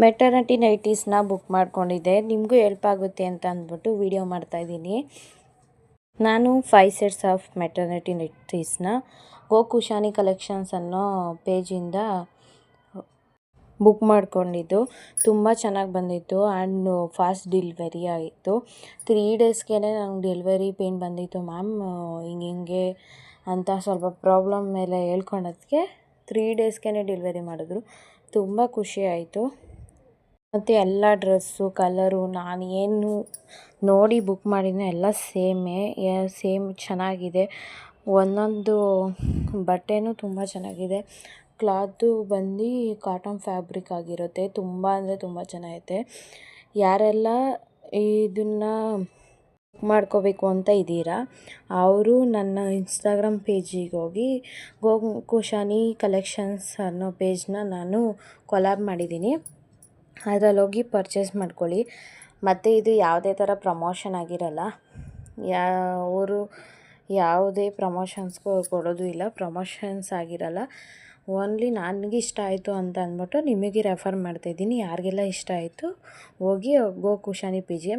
Maternity ನೈಟೀಸ್ನ book ಮಾಡ್ಕೊಂಡಿದ್ದೆ. ನಿಮಗೂ help ಆಗುತ್ತೆ ಅಂತ ಅಂದ್ಬಿಟ್ಟು ವಿಡಿಯೋ ಮಾಡ್ತಾಯಿದ್ದೀನಿ. ನಾನು 5 ಸೆಟ್ಸ್ ಆಫ್ ಮೆಟರ್ನಿಟಿ ನೈಟೀಸ್ನ ಗೋಕುಶಾನಿ ಕಲೆಕ್ಷನ್ಸ್ ಅನ್ನೋ ಪೇಜಿಂದ ಬುಕ್ ಮಾಡ್ಕೊಂಡಿದ್ದು. ತುಂಬ ಚೆನ್ನಾಗಿ ಬಂದಿತ್ತು ಆ್ಯಂಡ್ ಫಾಸ್ಟ್ ಡೆಲಿವರಿ ಆಯಿತು. 3 ಡೇಸ್ಗೆ ನಂಗೆ ಡೆಲಿವರಿ ಪೇನ್ ಬಂದಿತ್ತು ಮ್ಯಾಮ್, ಹಿಂಗೆ ಅಂತ ಸ್ವಲ್ಪ ಪ್ರಾಬ್ಲಮ್ ಮೇಲೆ ಹೇಳ್ಕೊಳೋದಕ್ಕೆ 3 ಡೇಸ್ಗೆ ಡೆಲಿವರಿ ಮಾಡಿದ್ರು. ತುಂಬ ಖುಷಿ ಆಯಿತು. ಮತ್ತು ಎಲ್ಲ ಡ್ರೆಸ್ಸು ಕಲರು ನಾನು ಏನು ನೋಡಿ ಬುಕ್ ಮಾಡಿದ್ನೋ ಎಲ್ಲ ಸೇಮ್ ಚೆನ್ನಾಗಿದೆ. ಒಂದೊಂದು ಬಟ್ಟೆನೂ ತುಂಬ ಚೆನ್ನಾಗಿದೆ. ಕ್ಲಾತು ಬಂದು ಕಾಟನ್ ಫ್ಯಾಬ್ರಿಕ್ ಆಗಿರುತ್ತೆ. ತುಂಬ ಅಂದರೆ ತುಂಬ ಚೆನ್ನಾಗೈತೆ. ಯಾರೆಲ್ಲ ಇದನ್ನು ಬುಕ್ ಮಾಡ್ಕೋಬೇಕು ಅಂತ ಇದ್ದೀರಾ ಅವರು ನನ್ನ ಇನ್ಸ್ಟಾಗ್ರಾಮ್ ಪೇಜಿಗೆ ಹೋಗಿ ಗೋಕುಶಾನಿ ಕಲೆಕ್ಷನ್ಸ್ ಅನ್ನೋ ಪೇಜ್ನ ನಾನು ಕೊಲಾಬ್ ಮಾಡಿದ್ದೀನಿ. ಅದರಲ್ಲಿ ಹೋಗಿ ಪರ್ಚೇಸ್ ಮಾಡ್ಕೊಳ್ಳಿ. ಮತ್ತು ಇದು ಯಾವುದೇ ಥರ ಪ್ರಮೋಷನ್ ಆಗಿರಲ್ಲ. ಅವರು ಯಾವುದೇ ಪ್ರಮೋಷನ್ಸ್ಗೂ ಕೊಡೋದು ಇಲ್ಲ, ಪ್ರಮೋಷನ್ಸ್ ಆಗಿರಲ್ಲ. ಓನ್ಲಿ ನನಗೆ ಇಷ್ಟ ಆಯಿತು ಅಂತ ಅಂದ್ಬಿಟ್ಟು ನಿಮಗೆ ರೆಫರ್ ಮಾಡ್ತಾಯಿದ್ದೀನಿ. ಯಾರಿಗೆಲ್ಲ ಇಷ್ಟ ಆಯಿತು ಹೋಗಿ ಗೋಕುಶಾನಿ ಪೇಜಿಗೆ